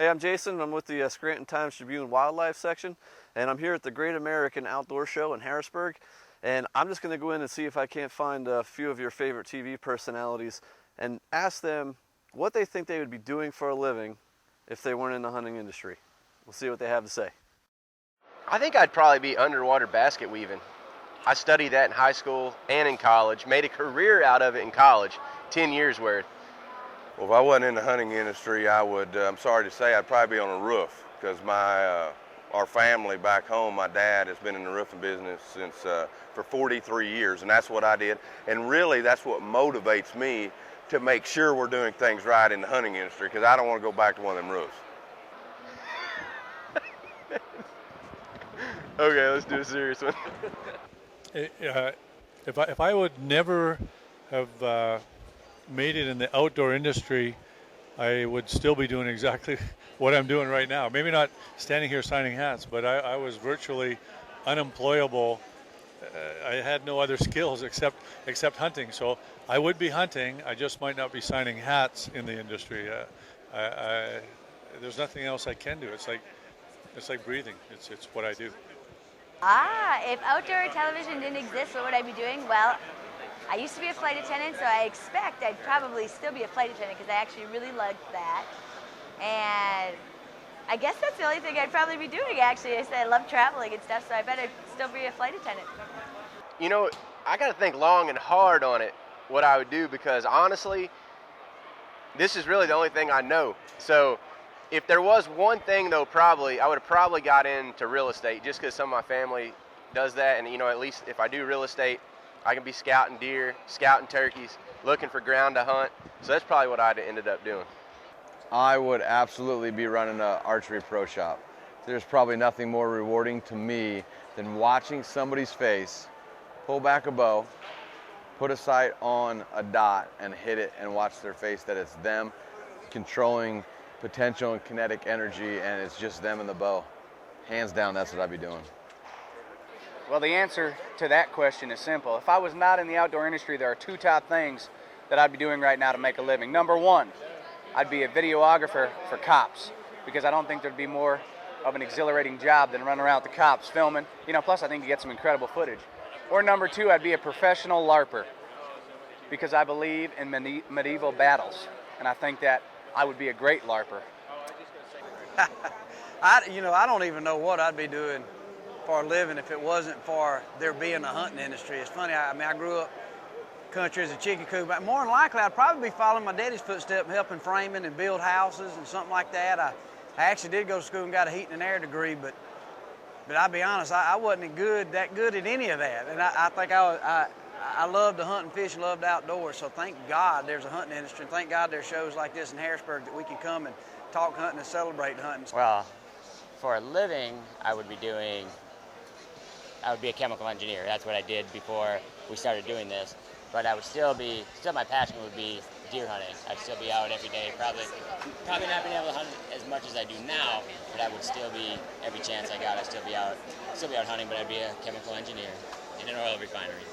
Hey, I'm Jason. I'm with the Scranton Times-Tribune Wildlife section, and I'm here at the Great American Outdoor Show in Harrisburg. And I'm just going to go in and see if I can't find a few of your favorite TV personalities and ask them what they think they would be doing for a living if they weren't in the hunting industry. We'll see what they have to say. I think I'd probably be underwater basket weaving. I studied that in high school and in college, made a career out of it in college, 10 years worth. Well, if I wasn't in the hunting industry, I would, I'm sorry to say, I'd probably be on a roof, because our family back home, my dad has been in the roofing business since for 43 years, and that's what I did. And really, that's what motivates me to make sure we're doing things right in the hunting industry, because I don't want to go back to one of them roofs. Okay, let's do a serious one. If I would never have made it in the outdoor industry, I would still be doing exactly what I'm doing right now. Maybe not standing here signing hats, but I was virtually unemployable. I had no other skills except hunting. So I would be hunting. I just might not be signing hats in the industry. There's nothing else I can do. It's like breathing. It's what I do. If outdoor television didn't exist, what would I be doing? Well, I used to be a flight attendant, so I expect I'd probably still be a flight attendant because I actually really liked that. And I guess that's the only thing I'd probably be doing, actually. I said I love traveling and stuff, so I bet I'd still be a flight attendant. You know, I got to think long and hard on it, what I would do, because honestly, this is really the only thing I know. So if there was one thing, though, I would have probably got into real estate, just because some of my family does that. And, you know, at least if I do real estate, I can be scouting deer, scouting turkeys, looking for ground to hunt. So that's probably what I'd have ended up doing. I would absolutely be running an archery pro shop. There's probably nothing more rewarding to me than watching somebody's face, pull back a bow, put a sight on a dot, and hit it, and watch their face that it's them controlling potential and kinetic energy, and it's just them and the bow. Hands down, that's what I'd be doing. Well, the answer to that question is simple. If I was not in the outdoor industry, there are two top things that I'd be doing right now to make a living. Number one, I'd be a videographer for cops, because I don't think there'd be more of an exhilarating job than running around with the cops filming. You know, plus I think you get some incredible footage. Or number two, I'd be a professional LARPer, because I believe in medieval battles, and I think that I would be a great LARPer. I don't even know what I'd be doing for a living if it wasn't for there being a hunting industry. It's funny, I grew up country as a chicken coop, but more than likely I'd probably be following my daddy's footsteps, helping framing and build houses and something like that. I actually did go to school and got a heating and air degree, but I'll be honest, I wasn't that good at any of that. And I think I love to hunt and fish and love the outdoors, so thank God there's a hunting industry, and thank God there's shows like this in Harrisburg that we can come and talk hunting and celebrate hunting. Well, for a living, I would be a chemical engineer. That's what I did before we started doing this. But I would still my passion would be deer hunting. I'd still be out every day, probably not being able to hunt as much as I do now, but I would still be, every chance I got, I'd still be out hunting, but I'd be a chemical engineer in an oil refinery.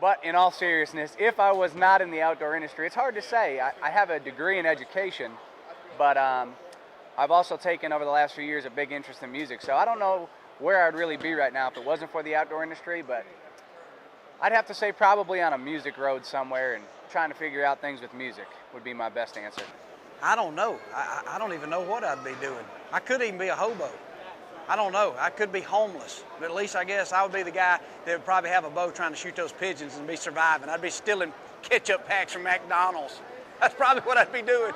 But in all seriousness, if I was not in the outdoor industry, it's hard to say. I have a degree in education, but I've also taken over the last few years a big interest in music. So I don't know where I'd really be right now if it wasn't for the outdoor industry, but I'd have to say probably on a music road somewhere, and trying to figure out things with music would be my best answer. I don't know. I don't even know what I'd be doing. I could even be a hobo. I don't know. I could be homeless, but at least I guess I would be the guy that would probably have a bow trying to shoot those pigeons and be surviving. I'd be stealing ketchup packs from McDonald's. That's probably what I'd be doing.